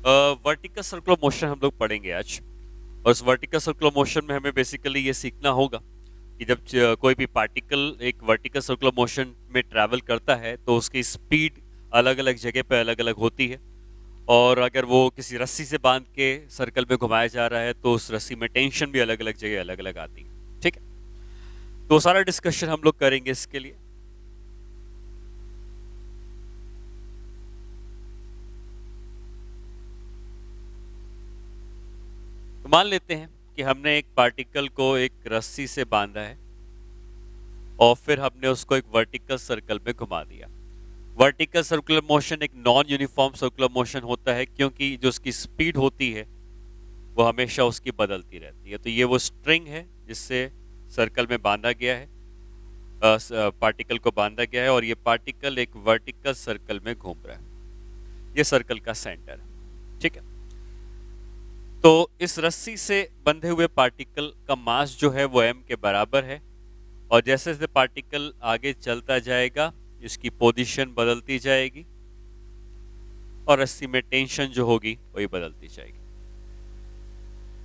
Vertical circular motion हम लोग पढ़ेंगे आज। और उस वर्टिकल सर्कुलर मोशन में हमें बेसिकली ये सीखना होगा कि जब कोई भी पार्टिकल एक वर्टिकल सर्कुलर मोशन में ट्रैवल करता है तो उसकी स्पीड अलग अलग जगह पे अलग अलग होती है। और अगर वो किसी रस्सी से बांध के सर्कल में घुमाया जा रहा है तो उस रस्सी में टेंशन भी अलग अलग जगह अलग अलग आती है। ठीक है, तो सारा डिस्कशन हम लोग करेंगे इसके लिए। तो मान लेते हैं कि हमने एक पार्टिकल को एक रस्सी से बांधा है और फिर हमने उसको एक वर्टिकल सर्कल में घुमा दिया। वर्टिकल सर्कुलर मोशन एक नॉन यूनिफॉर्म सर्कुलर मोशन होता है क्योंकि जो उसकी स्पीड होती है वो हमेशा उसकी बदलती रहती है। तो ये वो स्ट्रिंग है जिससे सर्कल में बांधा गया है, पार्टिकल को बांधा गया है और ये पार्टिकल एक वर्टिकल सर्कल में घूम रहा है। ये सर्कल का सेंटर है। ठीक है, तो इस रस्सी से बंधे हुए पार्टिकल का मास जो है वो m के बराबर है और जैसे जैसे पार्टिकल आगे चलता जाएगा इसकी पोजीशन बदलती जाएगी और रस्सी में टेंशन जो होगी वही बदलती जाएगी।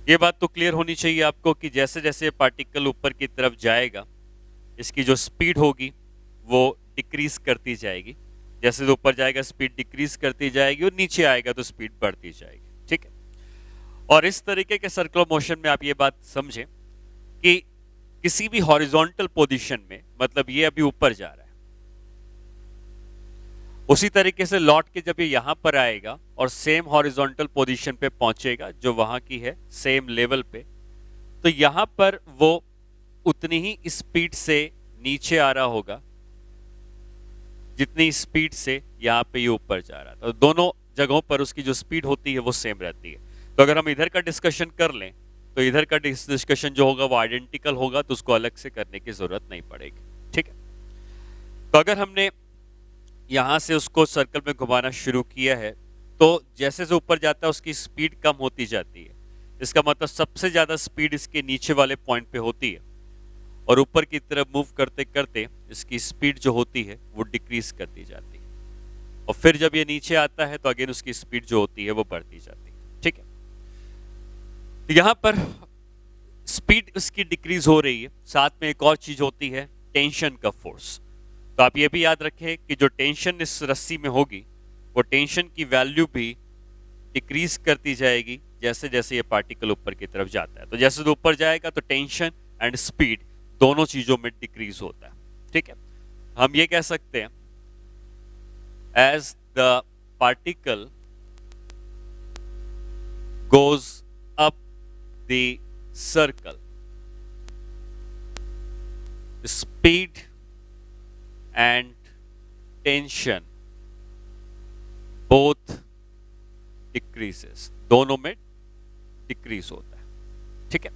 ये बात तो क्लियर होनी चाहिए आपको कि जैसे जैसे पार्टिकल ऊपर की तरफ जाएगा इसकी जो स्पीड होगी वो डिक्रीज करती जाएगी। जैसे जो ऊपर जाएगा स्पीड डिक्रीज करती जाएगी और नीचे आएगा तो स्पीड बढ़ती जाएगी। ठीक है, और इस तरीके के सर्कुलर मोशन में आप ये बात समझें कि किसी भी हॉरिजॉन्टल पोजीशन में, मतलब ये अभी ऊपर जा रहा है, उसी तरीके से लौट के जब ये यहां पर आएगा और सेम हॉरिजॉन्टल पोजीशन पे पहुंचेगा जो वहां की है सेम लेवल पे, तो यहां पर वो उतनी ही स्पीड से नीचे आ रहा होगा जितनी स्पीड से यहाँ पे ये ऊपर जा रहा था। तो दोनों जगहों पर उसकी जो स्पीड होती है वो सेम रहती है। तो अगर हम इधर का डिस्कशन कर लें तो इधर का डिस्कशन जो होगा वो आइडेंटिकल होगा, तो उसको अलग से करने की जरूरत नहीं पड़ेगी। ठीक है, तो अगर हमने यहां से उसको सर्कल में घुमाना शुरू किया है तो जैसे जो ऊपर जाता है उसकी स्पीड कम होती जाती है। इसका मतलब सबसे ज्यादा स्पीड इसके नीचे वाले पॉइंट पे होती है और ऊपर की तरफ मूव करते करते इसकी स्पीड जो होती है वो डिक्रीज करती जाती है और फिर जब ये नीचे आता है तो अगेन उसकी स्पीड जो होती है वो बढ़ती जाती है। ठीक है, तो यहां पर स्पीड उसकी डिक्रीज हो रही है, साथ में एक और चीज होती है टेंशन का फोर्स। तो आप ये भी याद रखें कि जो टेंशन इस रस्सी में होगी वो टेंशन की वैल्यू भी डिक्रीज करती जाएगी जैसे जैसे ये पार्टिकल ऊपर की तरफ जाता है। तो जैसे जो ऊपर जाएगा तो टेंशन एंड स्पीड दोनों चीजों में डिक्रीज होता है। ठीक है, हम ये कह सकते हैं as the particle goes up the circle speed and tension both decreases, दोनों में डिक्रीज होता है। ठीक है,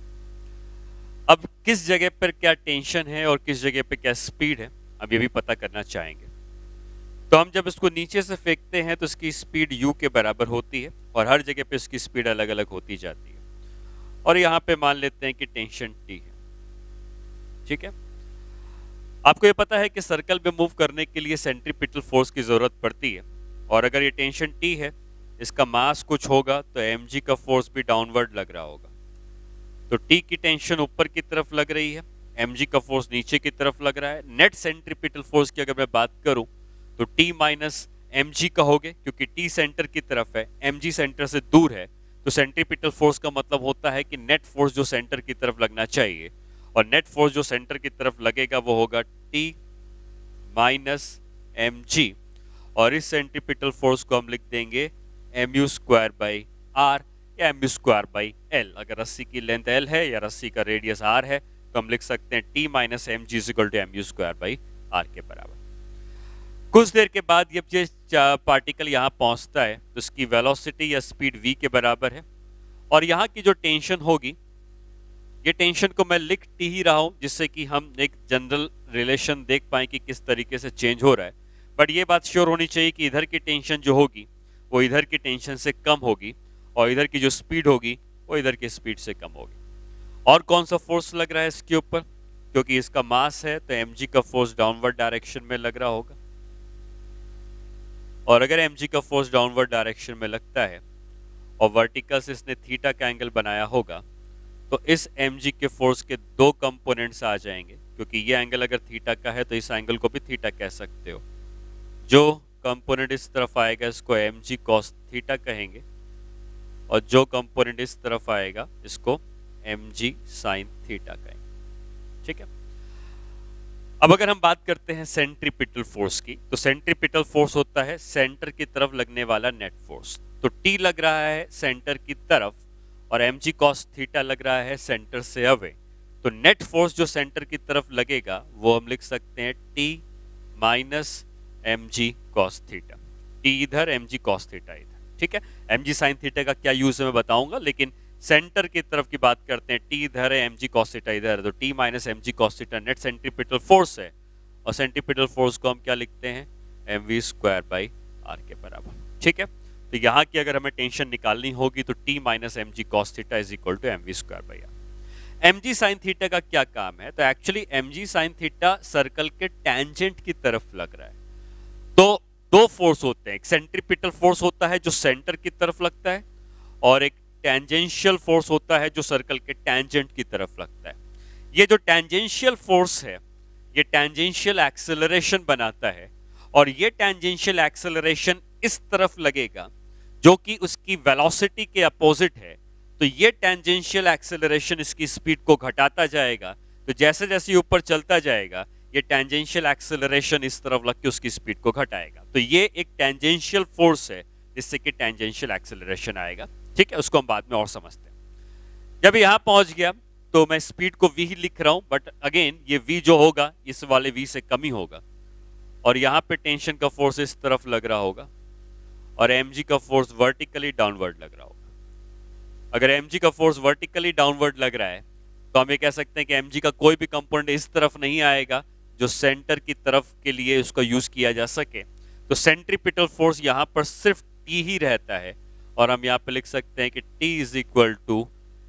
अब किस जगह पर क्या टेंशन है और किस जगह पे क्या स्पीड है अब ये भी पता करना चाहेंगे। तो हम जब इसको नीचे से फेंकते हैं तो इसकी स्पीड u के बराबर होती है और हर जगह पे इसकी स्पीड अलग अलग होती जाती है और यहाँ पे मान लेते हैं कि टेंशन t है। ठीक है, आपको ये पता है कि सर्कल में मूव करने के लिए सेंट्रीपिटल फोर्स की जरूरत पड़ती है और अगर ये टेंशन t है, इसका मास कुछ होगा तो mg का फोर्स भी डाउनवर्ड लग रहा होगा। तो T की टेंशन ऊपर की तरफ लग रही है, mg का फोर्स नीचे की तरफ लग रहा है। नेट सेंट्रीपिटल फोर्स की अगर मैं बात करूं तो T माइनस mg कहोगे क्योंकि T सेंटर की तरफ है, mg सेंटर से दूर है। तो सेंट्रीपिटल फोर्स का मतलब होता है कि नेट फोर्स जो सेंटर की तरफ लगना चाहिए और नेट फोर्स जो सेंटर की तरफ लगेगा वो होगा T माइनस mg और इस सेंट्रीपिटल फोर्स को हम लिख देंगे mu स्क्वायर बाई r या mu स्क्वायर बाई l। अगर रस्सी की लेंथ l है या रस्सी का रेडियस r है तो हम लिख सकते हैं T minus M G equal to mu square by r के बराबर। कुछ देर के बाद जब ये पार्टिकल यहाँ पहुंचता है तो इसकी वेलोसिटी या स्पीड v के बराबर है और यहाँ की जो टेंशन होगी, ये टेंशन को मैं लिख ही रहा हूँ जिससे कि हम एक जनरल रिलेशन देख पाए कि किस तरीके से चेंज हो रहा है। बट ये बात श्योर होनी चाहिए कि इधर की टेंशन जो होगी वो इधर की टेंशन से कम होगी और इधर की जो स्पीड होगी वो इधर की स्पीड से कम होगी। और कौन सा फोर्स लग रहा है इसके ऊपर, क्योंकि इसका मास है तो mg का फोर्स डाउनवर्ड डायरेक्शन में लग रहा होगा और अगर mg का फोर्स डाउनवर्ड डायरेक्शन में लगता है और वर्टिकल से इसने थीटा का एंगल बनाया होगा, तो इस mg के फोर्स के दो कंपोनेंट्स आ जाएंगे, क्योंकि ये एंगल अगर थीटा का है तो इस एंगल को भी थीटा कह सकते हो। जो कंपोनेंट इस तरफ आएगा इसको mg cos थीटा कहेंगे, और जो कंपोनेंट इस तरफ आएगा इसको mg sin थीटा कहेंगे। ठीक है, अब अगर हम बात करते हैं सेंट्रीपिटल फोर्स की, तो सेंट्रीपिटल फोर्स होता है सेंटर की तरफ लगने वाला नेट फोर्स। तो T लग रहा है सेंटर की तरफ और mg cos थीटा लग रहा है सेंटर से अवे। तो नेट फोर्स जो सेंटर की तरफ लगेगा वो हम लिख सकते हैं T minus mg cos theta. T इधर, mg cos थीटा इधर। ठीक है, mg sin थीटा का क्या यूज है मैं बताऊंगा, लेकिन सेंटर की तरफ की बात करते हैं। T इधर है, mg cos थीटा इधर है, तो T minus mg cos theta net centripetal force है, और सेंट्रीपिटल फोर्स को हम क्या लिखते हैं, mv स्क्वायर बाई r के बराबर। ठीक है, तो यहाँ की अगर हमें टेंशन निकालनी होगी तो T minus mg cos theta is equal to mv square by r। mg sin theta का क्या काम है, तो actually mg sin theta circle के टेंजेंट की तरफ लग रहा है। तो दो फोर्स होते हैं, एक सेंट्रीपिटल फोर्स होता है जो सेंटर की तरफ लगता है, और एक टेंजेंशियल फोर्स होता है जो सर्कल के टेंजेंट की तरफ लगता है। ये जो टेंजेंशियल फोर्स है ये टेंजेंशियल एक्सेलरेशन बनाता है, और ये टेंजेंशियल एक्सेलरेशन इस तरफ लगेगा जो कि उसकी वेलोसिटी के अपोजिट है। तो ये टेंजेंशियल एक्सेलरेशन इसकी स्पीड को घटाता जाएगा, तो जैसे जैसे ऊपर चलता जाएगा ये टेंजेंशियल एक्सेलरेशन इस तरफ लग के उसकी स्पीड को घटाएगा। तो ये एक टेंजेंशियल फोर्स है जिससे कि टेंजेंशियल एक्सेलरेशन आएगा। ठीक है, उसको हम बाद में और समझते हैं। जब यहां पहुंच गया तो मैं स्पीड को v ही लिख रहा हूं, बट अगेन ये v जो होगा इस वाले v से कम ही होगा, और यहां पे टेंशन का फोर्स इस तरफ लग रहा होगा और mg का फोर्स वर्टिकली डाउनवर्ड लग रहा होगा। अगर mg का फोर्स वर्टिकली डाउनवर्ड लग रहा है तो हम ये कह सकते हैं कि mg का कोई भी कंपोनेंट इस तरफ नहीं आएगा जो सेंटर की तरफ के लिए उसका यूज किया जा सके। तो सेंट्रीपिटल फोर्स यहाँ पर सिर्फ T ही रहता है, और हम यहाँ पे लिख सकते हैं कि T is equal to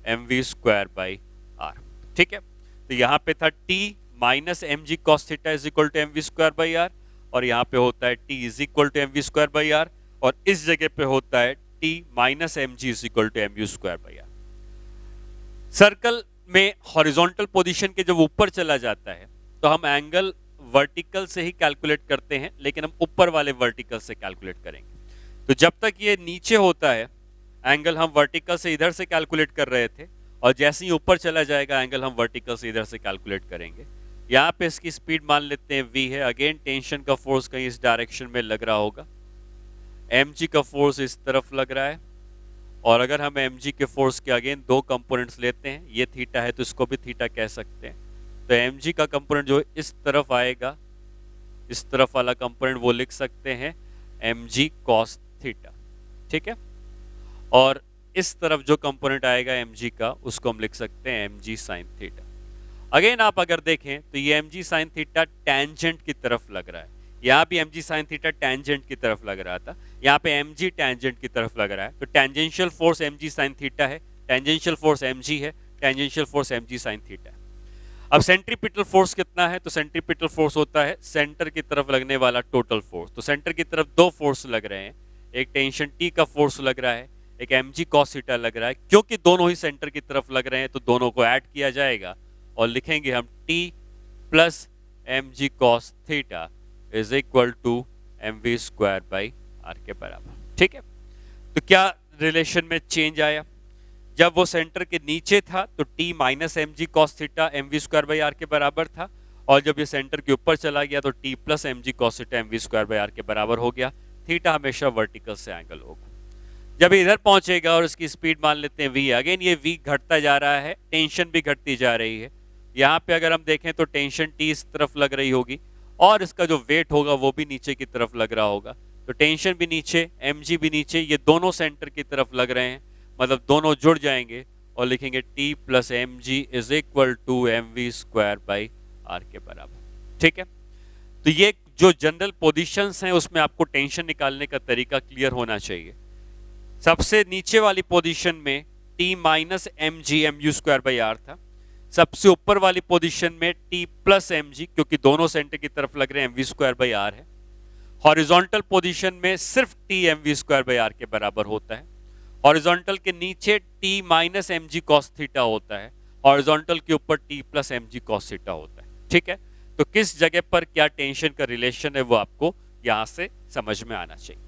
mv square by r। ठीक है, तो यहाँ पे था T minus mg cos theta is equal to mv square by r, और यहाँ पे होता है T is equal to mv square by r, और इस जगह पे होता है T minus mg is equal to mu square by r। Circle में हॉरिजॉन्टल पोजीशन के जब ऊपर चला जाता है तो हम एंगल वर्टिकल से ही कैलकुलेट करते हैं, लेकिन हम ऊपर वाले वर्टिकल से कैलकुलेट करेंगे। तो जब तक ये नीचे होता है एंगल हम वर्टिकल से इधर से कैलकुलेट कर रहे थे, और जैसे ही ऊपर चला जाएगा एंगल हम वर्टिकल से इधर से कैलकुलेट करेंगे। यहाँ पे इसकी स्पीड मान लेते हैं v है, अगेन टेंशन का फोर्स कहीं इस डायरेक्शन में लग रहा होगा, mg का फोर्स इस तरफ लग रहा है, और अगर हम mg के फोर्स के अगेन दो कंपोनेंट्स लेते हैं, ये थीटा है तो इसको भी थीटा कह सकते हैं। तो mg का कंपोनेंट जो इस तरफ आएगा, इस तरफ वाला कंपोनेंट वो लिख सकते हैं mg cos थीटा। ठीक है, और इस तरफ जो कंपोनेंट आएगा mg का उसको हम लिख सकते हैं mg sin थीटा। अगेन आप अगर देखें तो ये mg sin थीटा टेंजेंट की तरफ लग रहा है, यहाँ भी mg sin थीटा टेंजेंट की तरफ लग रहा था, यहाँ पे mg टेंजेंट की तरफ लग रहा है। तो tangential force mg sin theta है, टेंजेंशियल फोर्स mg है, tangential force mg sin theta है। अब सेंट्रीपिटल फोर्स कितना है, तो सेंट्रीपिटल फोर्स होता है सेंटर की तरफ लगने वाला टोटल फोर्स। तो सेंटर की तरफ दो फोर्स लग रहे हैं, एक टेंशन T का फोर्स लग रहा है, एक mg cos थीटा लग रहा है। क्योंकि दोनों ही सेंटर की तरफ लग रहे हैं तो दोनों को ऐड किया जाएगा और लिखेंगे हम T plus mg cos theta is equal to mv square by r के बराबर। ठीक है, तो क्या रिलेशन में चेंज आया, जब वो सेंटर के नीचे था तो T minus mg cos theta mv square by r के बराबर था, और जब ये सेंटर के ऊपर चला गया तो T plus mg cos theta mv square by r के बराबर हो गया। थीटा हमेशा वर्टिकल से एंगल होगा। जब इधर पहुंचेगा और इसकी स्पीड मान लेते हैं v, अगेन ये v घटता जा रहा है, टेंशन भी घटती जा रही है। यहाँ पे अगर हम देखें तो टेंशन T इस तरफ लग रही होगी और इसका जो वेट होगा वो भी नीचे की तरफ लग रहा होगा। तो टेंशन भी नीचे, mg भी नीचे, ये दोनों सेंटर की तरफ लग रहे हैं, मतलब दोनों जुड़ जाएंगे और लिखेंगे T plus mg is equal to mv square by r के बराबर। ठीक है, तो ये जो जनरल पोजीशंस हैं उसमें आपको टेंशन निकालने का तरीका क्लियर होना चाहिए। सबसे नीचे वाली पोजीशन में T minus mg mu square by r था, सबसे ऊपर वाली पोजीशन में T प्लस mg, क्योंकि दोनों सेंटर की तरफ लग रहे हैं, mv स्क्वायर बाई r है। हॉरिजॉन्टल पोजीशन में सिर्फ T mv square by r के बराबर होता है, हॉरिजॉन्टल के नीचे T minus M G cos theta होता है, हॉरिजॉन्टल के ऊपर टी प्लस एम जी कॉस थीटा होता है। ठीक है, तो किस जगह पर क्या टेंशन का रिलेशन है वो आपको यहां से समझ में आना चाहिए।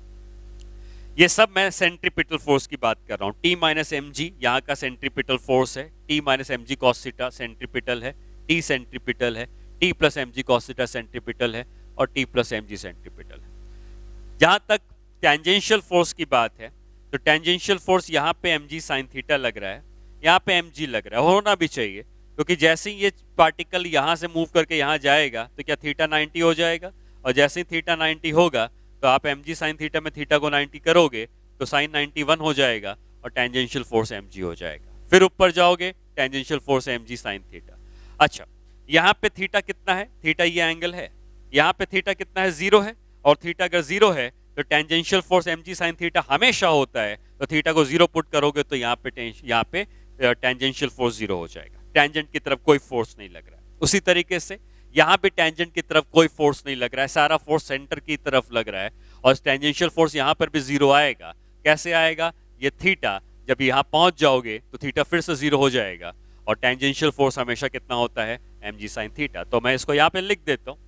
ये सब मैं सेंट्रीपिटल फोर्स की बात कर रहा हूं। टी माइनस एम जी यहाँ का सेंट्रीपिटल फोर्स है, T minus M G cos theta centripetal है, टी सेंट्रीपिटल है, टी प्लस एम जी कॉस थीटा सेंट्रीपिटल है और T plus M G centripetal है। जहां तक टेंजेंशियल फोर्स की बात है तो टेंजेंशियल फोर्स यहाँ पे एम जी साइन थीटा लग रहा है, यहाँ पे एम जी लग रहा है, होना भी चाहिए क्योंकि जैसे ही ये पार्टिकल यहाँ से मूव करके यहाँ जाएगा तो क्या थीटा 90 हो जाएगा, और जैसे ही थीटा 90 होगा तो आप एम जी साइन थीटा में थीटा को 90 करोगे तो साइन 91 हो जाएगा और टेंजेंशियल फोर्स एम जी हो जाएगा। फिर ऊपर जाओगे tangential force M G sine theta. अच्छा, यहाँ पे थीटा कितना है, थीटा ये एंगल है, यहाँ पे थीटा कितना है, 0 है, और थीटा अगर 0 है तो tangential force M G sine theta हमेशा होता है, तो थीटा को 0 पुट करोगे तो यहाँ पे टेंजेंशियल फोर्स 0 हो जाएगा, टेंजेंट की तरफ कोई फोर्स नहीं लग रहा है। उसी तरीके से यहाँ पे टेंजेंट की तरफ कोई फोर्स नहीं लग रहा है, सारा फोर्स सेंटर की तरफ लग रहा है, और टेंजेंशियल फोर्स यहाँ पर भी 0 आएगा। कैसे आएगा, ये थीटा जब यहाँ पहुंच जाओगे तो थीटा फिर से 0 हो जाएगा, और टेंजेंशियल फोर्स हमेशा कितना होता है, एम जी साइन थीटा। तो मैं इसको यहाँ पे लिख देता हूँ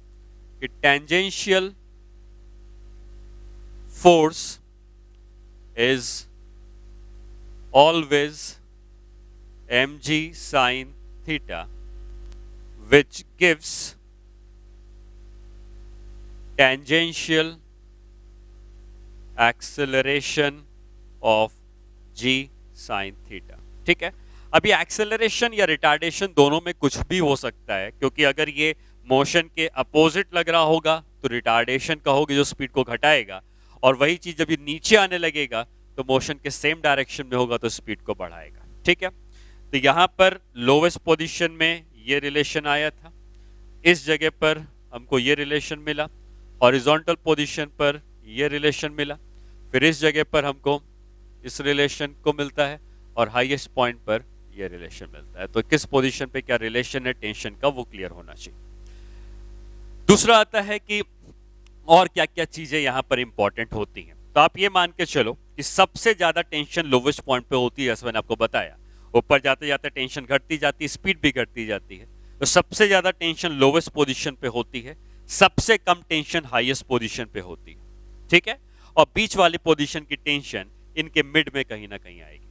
कि tangential force is always mg sin theta, which gives tangential acceleration of g sin theta। ठीक है, अब ये एक्सेलरेशन या रिटार्डेशन दोनों में कुछ भी हो सकता है, क्योंकि अगर ये मोशन के अपोजिट लग रहा होगा तो रिटार्डेशन कहोगे जो स्पीड को घटाएगा, और वही चीज जब ये नीचे आने लगेगा तो मोशन के सेम डायरेक्शन में होगा तो स्पीड को बढ़ाएगा। ठीक है, तो यहां पर लोवेस्ट पोजीशन में ये रिलेशन आया था, इस जगह पर हमको ये रिलेशन मिला, हॉरिजॉन्टल पोजीशन पर ये रिलेशन मिला, फिर इस जगह पर हमको इस रिलेशन को मिलता है, और हाईएस्ट पॉइंट पर ये रिलेशन मिलता है। तो किस पोजीशन पे क्या रिलेशन है टेंशन का वो क्लियर होना चाहिए। दूसरा आता है कि और क्या क्या चीजें यहां पर इंपॉर्टेंट होती हैं। तो आप ये मान के चलो कि सबसे ज्यादा टेंशन लोवेस्ट पॉइंट पे होती है, जैसे मैंने आपको बताया, ऊपर जाते जाते टेंशन घटती जाती है, स्पीड भी घटती जाती है, तो सबसे ज्यादा टेंशन लोवेस्ट पोजीशन पे होती है, सबसे कम टेंशन हाईएस्ट पोजीशन पे होती है। ठीक है, और बीच वाली पोजीशन की टेंशन इनके मिड में कहीं ना कहीं आएगी,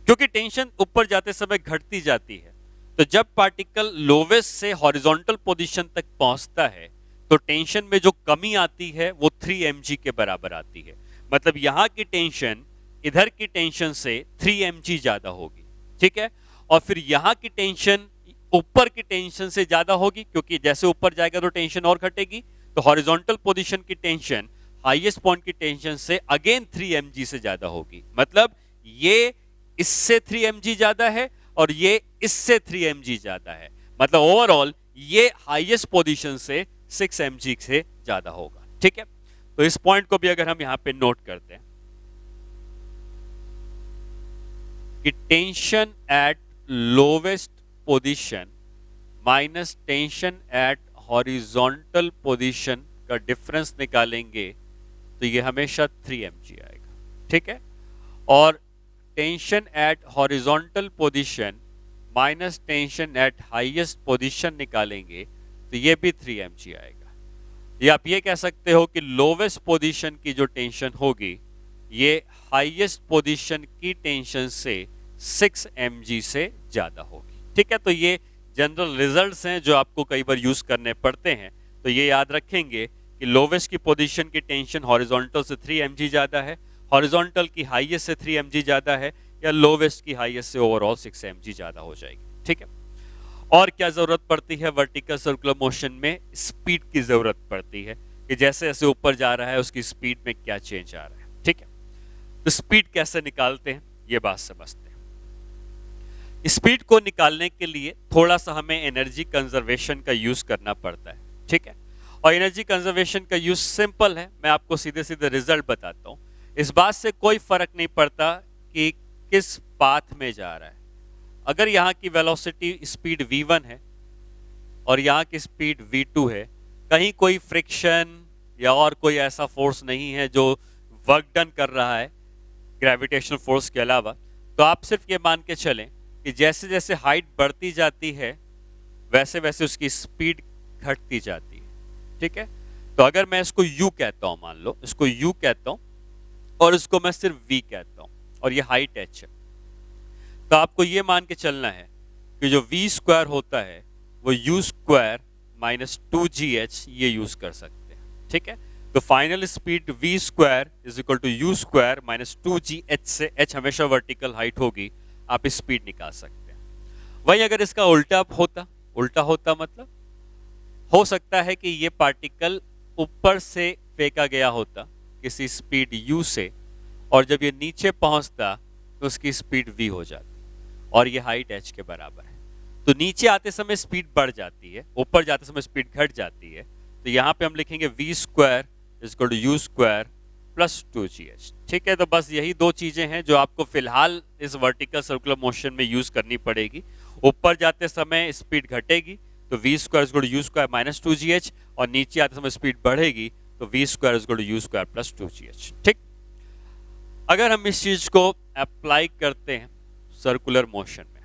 क्योंकि टेंशन ऊपर जाते समय घटती जाती है। तो जब पार्टिकल लोवेस्ट से हॉरिजॉन्टल पोजीशन तक पहुंचता है तो टेंशन में जो कमी आती है वो 3 mg के बराबर आती है। मतलब यहां की टेंशन इधर की टेंशन से 3 mg ज्यादा होगी। ठीक है, और फिर यहां की टेंशन ऊपर की टेंशन से ज्यादा होगी, क्योंकि जैसे ऊपर जाएगा तो टेंशन और घटेगी, तो हॉरिजॉन्टल पोजीशन की टेंशन हाईएस्ट पॉइंट की टेंशन से अगेन 3 mg से ज्यादा होगी। मतलब ये इससे 3 mg ज्यादा है और ये इससे 3 mg ज्यादा है, मतलब ओवरऑल ये हाईएस्ट पोजीशन से 6 mg से ज्यादा होगा। ठीक है, तो इस पॉइंट को भी अगर हम यहां पे नोट करते हैं कि tension at lowest position minus tension eight horizontal position का डिफरेंस निकालेंगे तो ये हमेशा 3 mg आएगा। ठीक है, और tension eight horizontal position minus tension eight highest position निकालेंगे तो ये भी 3 mg आएगा। या आप ये कह सकते हो कि लोवेस्ट पोजीशन की जो टेंशन होगी ये हाईएस्ट पोजीशन की टेंशन से 6 mg से ज्यादा होगी। ठीक है, तो ये जनरल रिजल्ट्स हैं जो आपको कई बार यूज करने पड़ते हैं, तो ये याद रखेंगे कि लोवेस्ट की पोजीशन की टेंशन हॉरिजॉन्टल से 3 mg ज्यादा है, हॉरिजॉन्टल की हाईएस्ट से 3 mg ज्यादा है, या लोवेस्ट की हाईएस्ट से ओवरऑल 6 mg ज्यादा हो जाएगी। ठीक है, और क्या जरूरत पड़ती है वर्टिकल सर्कुलर मोशन में, स्पीड की जरूरत पड़ती है कि जैसे जैसे ऊपर जा रहा है उसकी स्पीड में क्या चेंज आ रहा है। ठीक है, तो स्पीड कैसे निकालते हैं ये बात समझते हैं। स्पीड को निकालने के लिए थोड़ा सा हमें एनर्जी कंजर्वेशन का यूज करना पड़ता है। ठीक है, और एनर्जी कंजर्वेशन का यूज सिंपल है, मैं आपको सीधे सीधे रिजल्ट बताता हूं। इस बात से कोई फर्क नहीं पड़ता कि किस पाथ में जा रहा है। अगर यहाँ की वेलोसिटी स्पीड v1 है और यहाँ की स्पीड v2 है, कहीं कोई फ्रिक्शन या और कोई ऐसा फोर्स नहीं है जो वर्क डन कर रहा है, ग्रेविटेशनल फोर्स के अलावा, तो आप सिर्फ ये मान के चलें कि जैसे जैसे हाइट बढ़ती जाती है वैसे वैसे उसकी स्पीड घटती जाती है। ठीक है, तो अगर मैं इसको u कहता हूं, मान लो इसको u कहता हूं और इसको मैं सिर्फ v कहता हूं और ये हाइट h है, तो आपको ये मान के चलना है कि जो v स्क्वायर होता है वो u स्क्वायर माइनस 2gh ये यूज कर सकते हैं। ठीक है, तो final speed v square is equal to u square minus 2gh से h हमेशा वर्टिकल हाइट होगी, आप स्पीड निकाल सकते हैं। वहीं अगर इसका उल्टा होता मतलब हो सकता है कि ये पार्टिकल ऊपर से फेंका गया होता किसी स्पीड u से, और जब ये नीचे पहुंचता तो उसकी स्पीड v हो जाती और ये हाइट h के बराबर है। तो नीचे आते समय स्पीड बढ़ जाती है, ऊपर जाते समय स्पीड घट जाती है, तो यहाँ पे हम लिखेंगे v square is equal to u square plus 2gh। ठीक है, तो बस यही दो चीजें हैं जो आपको फिलहाल इस वर्टिकल सर्कुलर मोशन में यूज करनी पड़ेगी। ऊपर जाते समय स्पीड घटेगी तो v square is equal to u square minus 2gh, और नीचे आते समय स्पीड बढ़ेगी तो v square is equal to u square plus 2gh। ठीक, अगर हम इस चीज को अप्लाई करते हैं सर्कुलर मोशन में,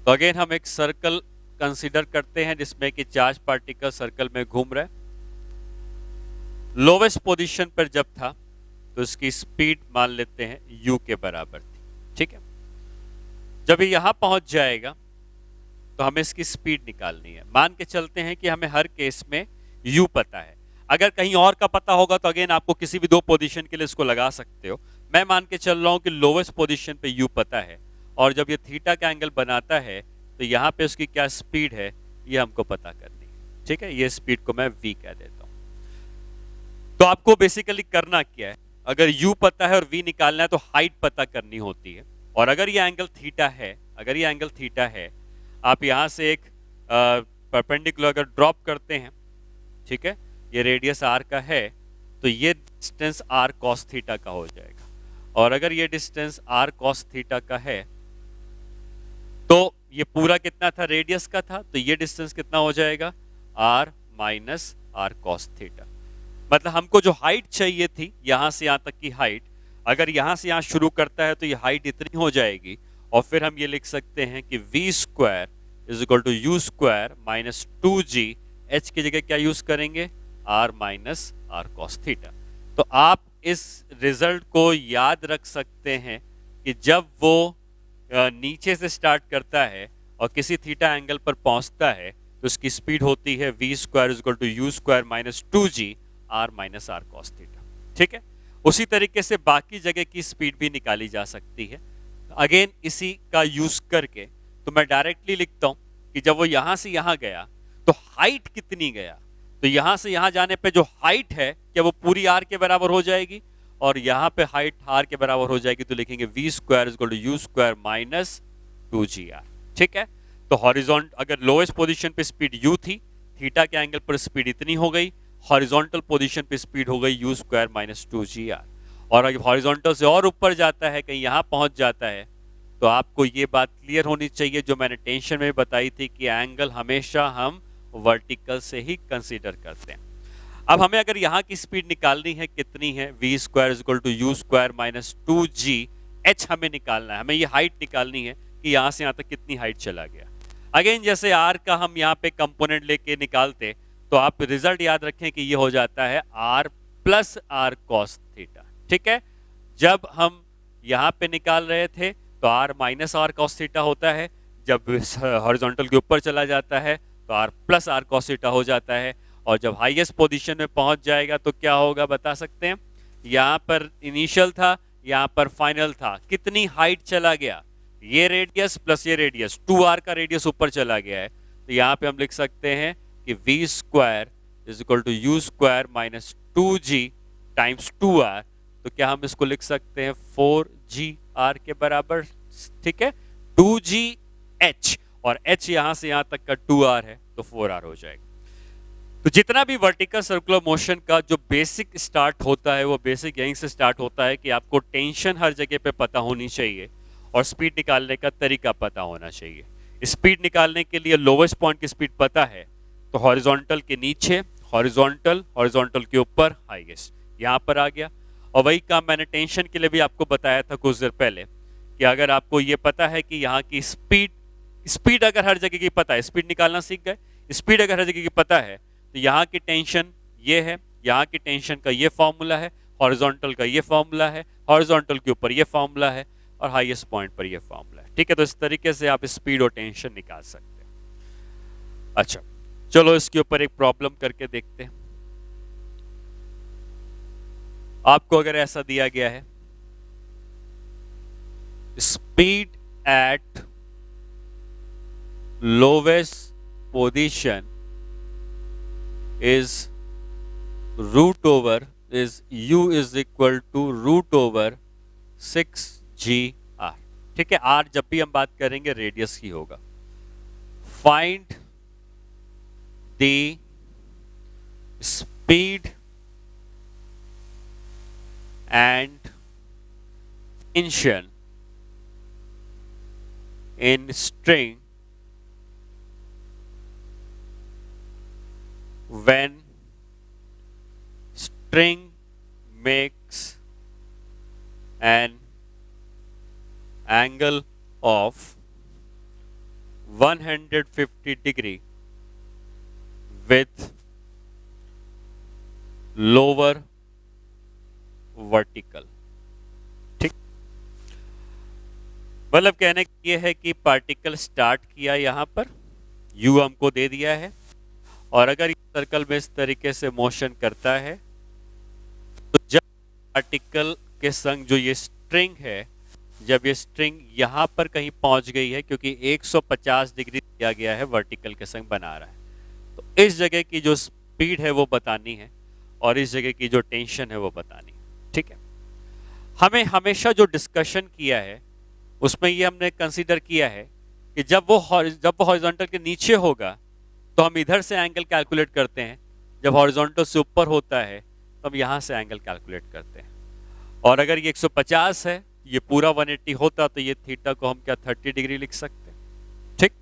तो अगेन हम एक सर्कल कंसीडर करते हैं जिसमें कि चार्ज पार्टिकल सर्कल में घूम रहे। लोवेस्ट पोजीशन पर जब था तो इसकी स्पीड मान लेते हैं u के बराबर थी। ठीक है, जब ये यहां पहुंच जाएगा तो हमें इसकी स्पीड निकालनी है। मान के चलते हैं कि हमें हर केस में u पता है, अगर कहीं और का पता होगा तो अगेन आपको किसी भी दो पोजीशन के लिए इसको लगा सकते हो। मैं मान के चल रहा हूं कि लोवेस्ट पोजीशन पे u पता है, और जब ये थीटा का एंगल बनाता है तो यहाँ पे उसकी क्या स्पीड है ये हमको पता करनी है। ठीक है, ये स्पीड को मैं v कह देता हूँ। तो आपको बेसिकली करना क्या है, अगर u पता है और v निकालना है तो हाइट पता करनी होती है, और अगर ये एंगल थीटा है, आप यहाँ से एक परपेंडिकुलर अगर ड्रॉप करते हैं, ठीक है, ये रेडियस r का है तो ये डिस्टेंस r cos थीटा का हो जाएगा, और अगर ये डिस्टेंस r cos थीटा का है तो ये पूरा कितना था, रेडियस का था, तो ये डिस्टेंस कितना हो जाएगा, r minus r cos theta. मतलब हमको जो हाइट चाहिए थी यहां से यहां तक की हाइट, अगर यहां से यहां शुरू करता है तो ये हाइट इतनी हो जाएगी, और फिर हम ये लिख सकते हैं कि v square is equal to u square minus 2g, h की जगह क्या यूज करेंगे, r minus r cos theta. तो आप इस रिजल्ट को याद रख सकते हैं कि जब वो नीचे से स्टार्ट करता है और किसी थीटा एंगल पर पहुंचता है तो उसकी स्पीड होती है v square is equal to u square minus 2g r minus r cos theta. ठीक है, उसी तरीके से बाकी जगह की स्पीड भी निकाली जा सकती है। अगेन इसी का यूज करके तो मैं डायरेक्टली लिखता हूं कि जब वो यहां से यहां गया तो हाइट कितनी गया, तो यहां से यहां जाने पे जो हाइट है क्या वो पूरी r के बराबर हो जाएगी, और यहां पे हाइट r के बराबर हो जाएगी, तो लिखेंगे v square is equal to u square minus 2gr। ठीक है, तो हॉरिजॉन्टल अगर लोएस्ट पोजीशन पे स्पीड u थी, थीटा के एंगल पर स्पीड इतनी हो गई, हॉरिजॉन्टल पोजीशन पे स्पीड हो गई u स्क्वायर माइनस 2gr, और अगर हॉरिजॉन्टल से और ऊपर जाता है, कहीं यहां पहुंच जाता है, तो आपको ये बात क्लियर होनी चाहिए जो मैंने टेंशन में बताई थी कि एंगल हमेशा हम वर्टिकल से ही कंसीडर करते हैं। अब हमें अगर यहाँ की स्पीड निकालनी है, कितनी है, v square is equal to u square minus 2g, h हमें निकालना है, हमें ये हाइट निकालनी है कि यहाँ से यहाँ तक कितनी हाइट चला गया। अगेन जैसे r का हम यहाँ पे कंपोनेंट लेके निकालते तो आप रिजल्ट याद रखें कि ये हो जाता है r plus r cos theta. ठीक है, जब हम यहाँ पे निकाल रहे थे तो r minus r cos theta होता है, जब हॉरिजॉन्टल के ऊपर चला जाता है तो r plus r cos theta हो जाता है, और जब हाईएस्ट पोजीशन में पहुंच जाएगा तो क्या होगा बता सकते हैं, यहाँ पर इनिशियल था, यहाँ पर फाइनल था, कितनी हाइट चला गया, ये रेडियस प्लस ये रेडियस, 2r का रेडियस ऊपर चला गया है, तो यहाँ पे हम लिख सकते हैं कि v square is equal to u square minus 2g times 2r, तो क्या हम इसको लिख सकते हैं 4gr के बराबर। ठीक है, 2gh और h यहाँ से यहाँ तक का 2r है तो 4r हो जाएगा। तो जितना भी वर्टिकल सर्कुलर मोशन का जो बेसिक स्टार्ट होता है वो बेसिक यहीं से स्टार्ट होता है कि आपको टेंशन हर जगह पे पता होनी चाहिए और स्पीड निकालने का तरीका पता होना चाहिए। स्पीड निकालने के लिए लोवेस्ट पॉइंट की स्पीड पता है तो हॉरिजॉन्टल के नीचे हॉरिजॉन्टल, हॉरिजॉन्टल के ऊपर हाईएस्ट, यहाँ पर आ गया। और वही काम मैंने टेंशन के लिए भी आपको बताया था कुछ देर पहले कि अगर आपको ये पता है कि यहाँ की स्पीड स्पीड अगर हर जगह की पता है, स्पीड निकालना सीख गए, स्पीड अगर हर जगह की पता है तो यहाँ की टेंशन ये है, यहाँ की टेंशन का ये फॉर्मूला है, हॉरिजॉन्टल का ये फॉर्मूला है, हॉरिजॉन्टल के ऊपर ये फॉर्मूला है और हाईएस्ट पॉइंट पर ये फॉर्मूला है। ठीक है, तो इस तरीके से आप स्पीड और टेंशन निकाल सकते हैं। अच्छा, चलो इसके ऊपर एक प्रॉब्लम करके देखते हैं। आपको अगर ऐसा दिया गया है, speed at lowest position is root over is u is equal to root over 6gr। ठीक है, r जब भी हम बात करेंगे रेडियस की होगा। Find the speed and tension in string when string makes an angle of 150 degree with lower vertical। ठीक, मतलब कहने की ये है कि पार्टिकल स्टार्ट किया यहाँ पर, u हमको दे दिया है, और अगर इस सर्कल में इस तरीके से मोशन करता है तो जब पार्टिकल के संग जो ये स्ट्रिंग है, जब ये स्ट्रिंग यहाँ पर कहीं पहुंच गई है, क्योंकि 150 डिग्री दिया गया है वर्टिकल के संग बना रहा है, तो इस जगह की जो स्पीड है वो बतानी है और इस जगह की जो टेंशन है वो बतानी है। ठीक है, हमें हमेशा जो डिस्कशन किया है उसमें ये हमने कंसीडर किया है कि जब वो हॉरिजॉन्टल के नीचे होगा तो हम इधर से एंगल कैलकुलेट करते हैं, जब हॉरिजॉन्टल से ऊपर होता है तो हम यहाँ से एंगल कैलकुलेट करते हैं। और अगर ये 150 है, ये पूरा 180 होता तो ये थीटा को हम क्या 30 डिग्री लिख सकते हैं। ठीक,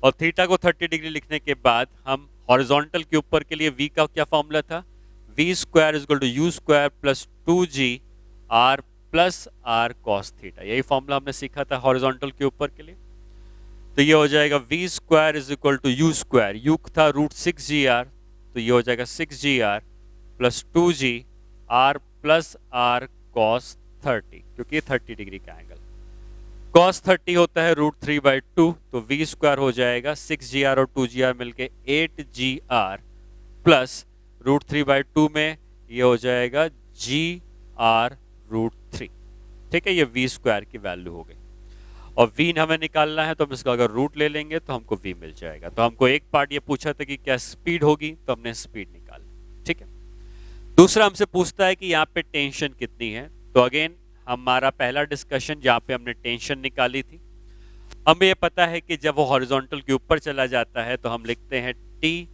और थीटा को 30 डिग्री लिखने के बाद हम हॉरिजॉन्टल के ऊपर के लिए v का क्या फॉर्मूला था, v square is equal to you square plus 2g r plus r cos theta. यही फॉर्मूला हमने सीखा था हॉरिजॉन्टल के ऊपर के लिए। तो ये हो जाएगा v square is equal to you square, U था √6gr, तो ये हो जाएगा 6gr plus 2g r plus r cos 30, क्योंकि 30 डिग्री का एंगल। cos 30 होता है √3/2, तो v स्क्वायर हो जाएगा 6gr और 2gr मिलके 8gr प्लस √3/2 में ये हो जाएगा gr√3। ठीक है, ये v स्क्वायर की वैल्यू हो गई और v हमें निकालना है, तो हम इसका अगर रूट ले लेंगे तो हमको v मिल जाएगा। तो हमको एक पार्ट ये पूछा था कि क्या स्पीड होगी, तो हमने स्पीड निकाली। ठीक है, दूसरा हमसे पूछता है कि यहाँ पे टेंशन कितनी है। तो अगेन हमारा पहला डिस्कशन जहाँ पे हमने टेंशन निकाली थी, हमें ये पता है कि जब वो हॉरिजॉन्टल के ऊपर चला जाता है तो हम लिखते हैं t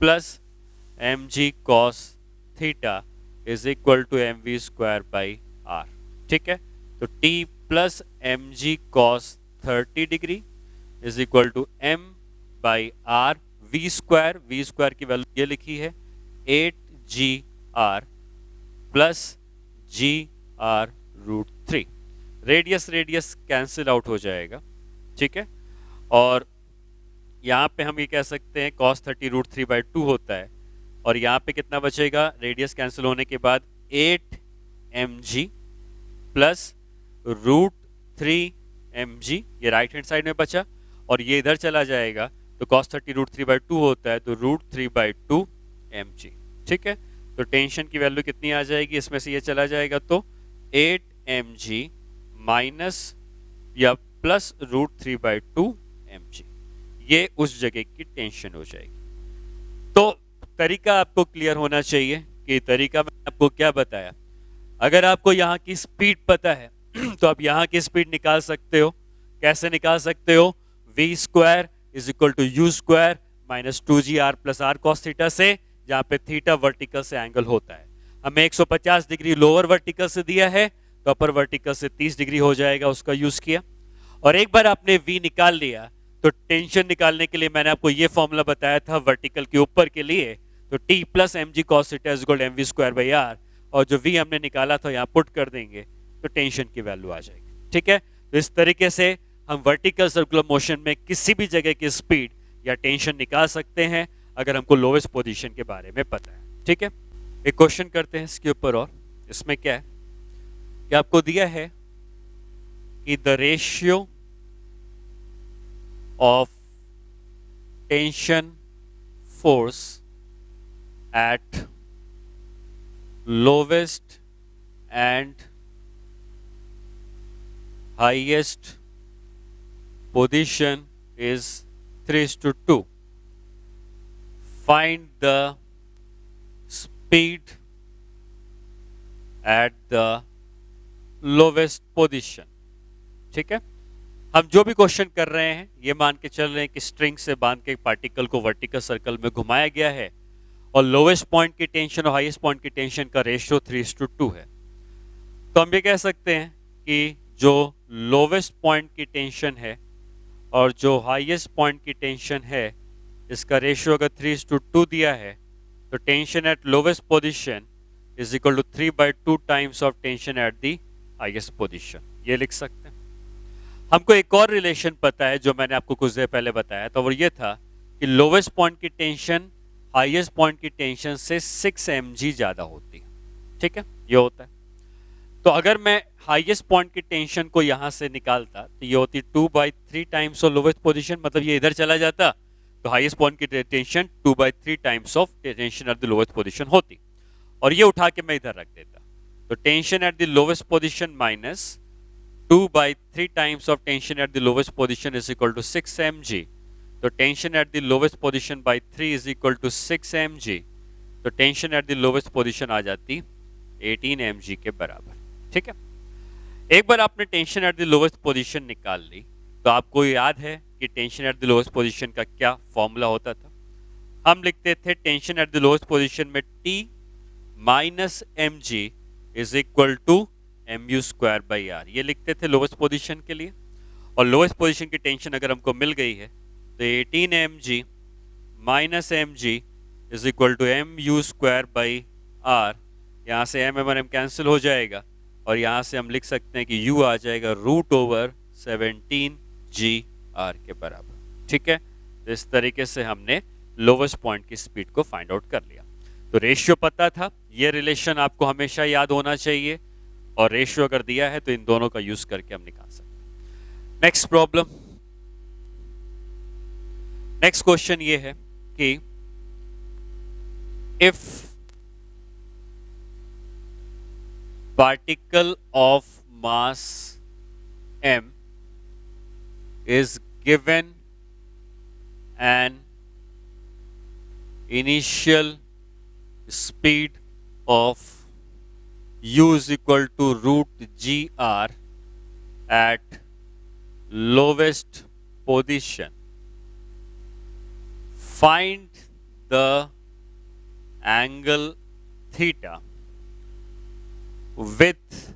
plus mg cos theta is equal to mv square by r। ठीक है, तो t plus mg cos 30 degree is equal to m by r, v square की वैल्यू ये लिखी है 8gr plus gr√3। Radius cancel out हो जाएगा। ठीक है, और यहाँ पे हम ये कह सकते हैं cos 30 √3/2 होता है, और यहाँ पे कितना बचेगा, रेडियस कैंसिल होने के बाद 8mg प्लस √3mg, ये राइट हैंड साइड में बचा, और ये इधर चला जाएगा तो cos 30 √3/2 होता है, तो √3/2mg। ठीक है, तो टेंशन की वैल्यू कितनी आ जाएगी, इसमें से ये चला जाएगा तो 8mg माइनस या प्लस √3/2mg, ये उस जगह की टेंशन हो जाएगी। तो तरीका आपको क्लियर होना चाहिए कि तरीका मैंने आपको क्या बताया। अगर आपको यहाँ की स्पीड पता है तो आप यहाँ की स्पीड निकाल सकते हो। कैसे निकाल सकते हो, v square is equal to you square minus 2gr plus r cos theta से, जहाँ पे थीटा वर्टिकल से एंगल होता है। हमें 150 डिग्री लोअर वर्टिकल से दिया है तो अपर वर्टिकल से 30 डिग्री हो जाएगा, उसका यूज किया। और एक बार आपने v निकाल लिया तो टेंशन निकालने के लिए मैंने आपको ये फॉर्मूला बताया था वर्टिकल के ऊपर के लिए, तो t plus mg cos theta is equal to mv square by r, और जो v हमने निकाला था यहाँ पुट कर देंगे तो टेंशन की वैल्यू आ जाएगी। ठीक है, तो इस तरीके से हम वर्टिकल सर्कुलर मोशन में किसी भी जगह की स्पीड या टेंशन निकाल सकते हैं अगर हमको लोवेस्ट पोजीशन के बारे में पता है। ठीक है, एक क्वेश्चन करते हैं इसके ऊपर, और इसमें क्या है कि आपको दिया है कि the ratio of tension force at lowest and highest position is 3:2. Find the speed at the lowest position. ठीक है, हम जो भी क्वेश्चन कर रहे हैं ये मान के चल रहे हैं कि स्ट्रिंग से बांध के पार्टिकल को वर्टिकल सर्कल में घुमाया गया है और लोवेस्ट पॉइंट की टेंशन और हाईएस्ट पॉइंट की टेंशन का रेशियो 3:2 है। तो हम ये कह सकते हैं कि जो लोवेस्ट पॉइंट की टेंशन है और जो हाईएस्ट पॉइंट की टेंशन है इसका रेशियो अगर 3:2 दिया है तो tension at lowest position is equal to 3/2 times of tension at the highest position, ये लिख सकते हैं। हमको एक और रिलेशन पता है जो मैंने आपको कुछ देर पहले बताया था, और ये था कि लोवेस्ट पॉइंट की टेंशन हाईएस्ट पॉइंट की टेंशन से 6 mg ज्यादा होती है। ठीक है, ये होता है। तो अगर मैं हाईएस्ट पॉइंट की टेंशन को यहां से निकालता तो ये होती 2/3 टाइम्स ऑफ लोवेस्ट पोजीशन, मतलब ये इधर चला जाता तो हाईएस्ट पॉइंट की tension 2/3 times of tension at the lowest position होती, और ये उठा के मैं इधर रख देता। तो tension at the lowest position minus 2/3 times of tension at the lowest position is equal to 6 mg। तो tension at the lowest position by 3 is equal to 6 mg। तो tension at the lowest position आ जाती 18 mg के बराबर। ठीक है, एक बार आपने tension at the lowest position निकाल ली तो आपको याद है कि tension at the lowest position का क्या फॉर्मूला होता था। हम लिखते थे tension at the lowest position में T minus mg is equal to mu²/r, ये लिखते थे लोवेस्ट पोजीशन के लिए। और लोवेस्ट पोजीशन की टेंशन अगर हमको मिल गई है तो 18 mg minus mg is equal to mu²/r, यहाँ से m और m कैंसिल हो जाएगा और यहाँ से हम लिख सकते हैं कि u आ जाएगा √17g/r के बराबर। ठीक है, तो इस तरीके से हमने लोवेस्ट पॉइंट की स्पीड को फाइंड आउट कर लिया। तो रेशियो पता था, ये रिलेशन आपको हमेशा याद होना चाहिए, और रेशियो अगर दिया है तो इन दोनों का यूज करके हम निकाल सकते हैं। नेक्स्ट प्रॉब्लम, नेक्स्ट क्वेश्चन ये है कि if particle of mass m is given an initial speed of u is equal to √gr at lowest position, find the angle theta with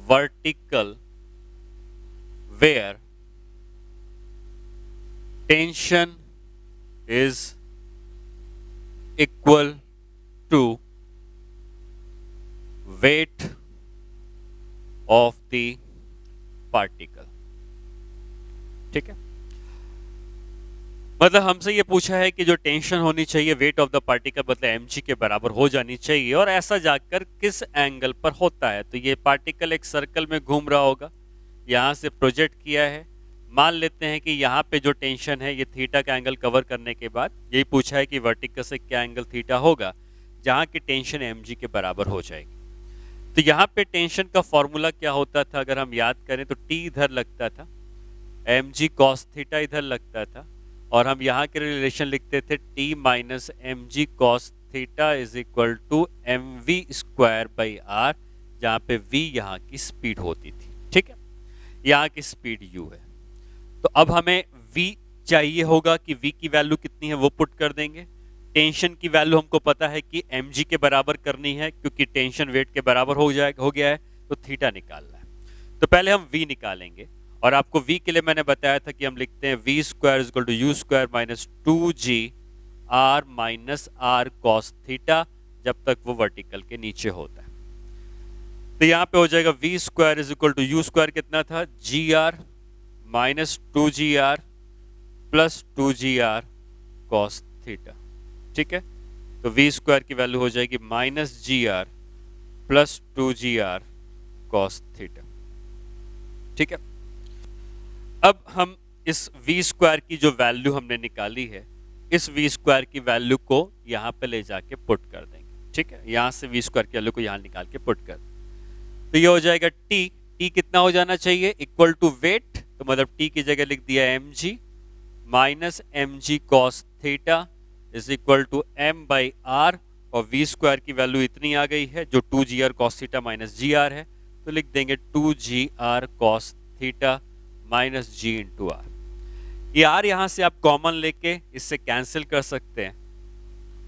vertical where tension is equal to weight of the particle। ठीक है, मतलब हमसे ये पूछा है कि जो tension होनी चाहिए वेट ऑफ द पार्टिकल मतलब mg के बराबर हो जानी चाहिए, और ऐसा जाकर किस एंगल पर होता है। तो ये पार्टिकल एक सर्कल में घूम रहा होगा, यहाँ से प्रोजेक्ट किया है, मान लेते हैं कि यहाँ पे जो टेंशन है ये थीटा का एंगल कवर करने के बाद यही पूछा है कि वर्टिकल से क्या एंगल थीटा होगा जहाँ की टेंशन mg के बराबर हो जाएगी। तो यहाँ पे टेंशन का फॉर्मूला क्या होता था, अगर हम याद करें तो t इधर लगता था, mg cos थीटा इधर लगता था, और हम यहाँ के रिलेशन लिखते थे T minus mg cos theta is equal to mv²/r, जहाँ पे v यहाँ की स्पीड होती थी। ठीक है, यहाँ की स्पीड u है। तो अब हमें v चाहिए होगा कि v की वैल्यू कितनी है वो पुट कर देंगे। टेंशन की वैल्यू हमको पता है कि mg के बराबर करनी है क्योंकि टेंशन वेट के बराबर हो गया है, तो थीटा निकालना है। तो पहले हम v निकालेंगे, और आपको v के लिए मैंने बताया था कि हम लिखते हैं v² is equal to u² minus 2g r minus r cos theta, जब तक वो वर्टिकल के नीचे होता है। तो यहाँ पे हो जाएगा v square is equal to you square कितना था, g r minus 2gr plus 2gr cos theta. ठीक है, तो वी स्क्वायर की वैल्यू हो जाएगी माइनस जी r plus 2gr cos theta. ठीक है, अब हम इस वी स्क्वायर की जो वैल्यू हमने निकाली है, इस वी स्क्वायर की वैल्यू को यहाँ पे ले जाके पुट कर देंगे। ठीक है, यहाँ से वी स्क्वायर की वैल्यू को यहाँ निकाल के पुट कर, तो ये हो जाएगा टी, टी कितना हो जाना चाहिए, इक्वल टू वेट, तो मतलब टी की जगह लिख दिया M ji minus M G cos theta is equal to M by R, और वी स्क्वायर की वैल्यू इतनी आ गई है जो 2gr कॉस थीटा माइनस जी आर है, तो लिख देंगे 2gr cos theta minus G into R. ये आर यहां से आप कॉमन लेके इससे कैंसिल कर सकते हैं,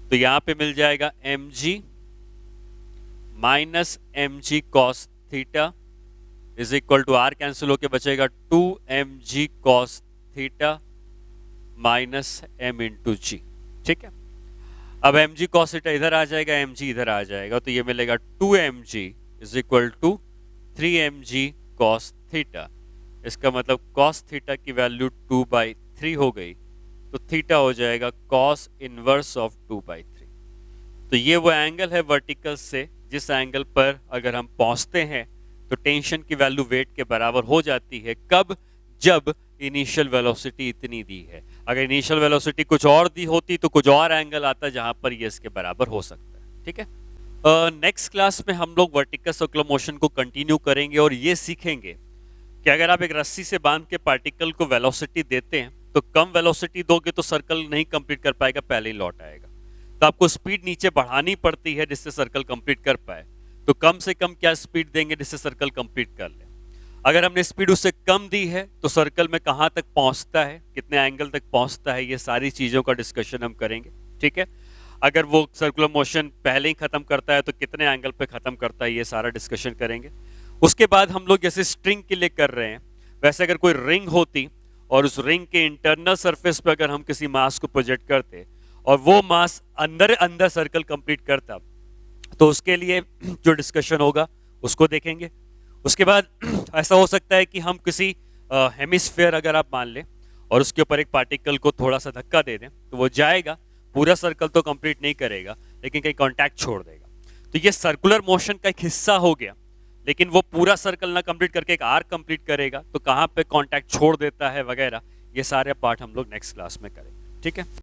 तो यहां पे मिल जाएगा m ji minus M G cos theta is equal to r cancel होके बचेगा 2mg cos theta minus m into g. ठीक है, अब mg कॉस थीटा इधर आ जाएगा, mg इधर आ जाएगा, तो ये मिलेगा 2mg is equal to 3mg cos theta. इसका मतलब कॉस थीटा की वैल्यू 2/3 हो गई, तो थीटा हो जाएगा कॉस इनवर्स ऑफ 2/3। तो ये वो एंगल है वर्टिकल से जिस एंगल पर अगर हम पहुंचते हैं तो टेंशन की वैल्यू वेट के बराबर हो जाती है। कब, जब इनिशियल वेलोसिटी इतनी दी है। अगर इनिशियल वेलोसिटी कुछ और दी होती तो कुछ और एंगल आता जहां पर ये इसके बराबर हो सकता है। ठीक है, नेक्स्ट क्लास में हम लोग वर्टिकल सर्कुलर मोशन को कंटिन्यू करेंगे और ये सीखेंगे कि अगर आप एक रस्सी से बांध के पार्टिकल को वेलोसिटी देते हैं तो कम वेलोसिटी दोगे तो सर्कल नहीं कंप्लीट कर पाएगा, पहले ही लौट आएगा। तो आपको स्पीड नीचे बढ़ानी पड़ती है जिससे सर्कल कंप्लीट कर पाए। तो कम से कम क्या स्पीड देंगे जिससे सर्कल कंप्लीट कर ले। अगर हमने स्पीड उससे कम दी है तो सर्कल में कहां तक पहुंचता है, कितने एंगल तक पहुंचता है, ये सारी चीजों का डिस्कशन हम करेंगे। ठीक है, अगर वो सर्कुलर मोशन पहले ही खत्म करता है तो कितने एंगल पे खत्म करता है, ये सारा डिस्कशन करेंगे। उसके बाद हम लोग जैसे स्ट्रिंग के लिए कर रहे हैं, वैसे अगर कोई रिंग होती और उस रिंग के इंटरनल सरफेस पे अगर हम किसी मास को प्रोजेक्ट करते और वो मास अंदर अंदर सर्कल कंप्लीट करता, तो उसके लिए जो डिस्कशन होगा उसको देखेंगे। उसके बाद ऐसा हो सकता है कि हम किसी हेमिस्फेयर अगर आप मान लें और उसके ऊपर एक पार्टिकल को थोड़ा सा धक्का दे दें तो वो जाएगा, पूरा सर्कल तो कंप्लीट नहीं करेगा लेकिन कहीं कांटेक्ट छोड़ देगा। तो ये सर्कुलर मोशन का एक हिस्सा हो गया, लेकिन वो पूरा सर्कल ना कंप्लीट करके एक आर्क कंप्लीट करेगा तो कहाँ पे कांटेक्ट छोड़ देता है वगैरह, ये सारे पार्ट हम लोग नेक्स्ट क्लास में करेंगे। ठीक है।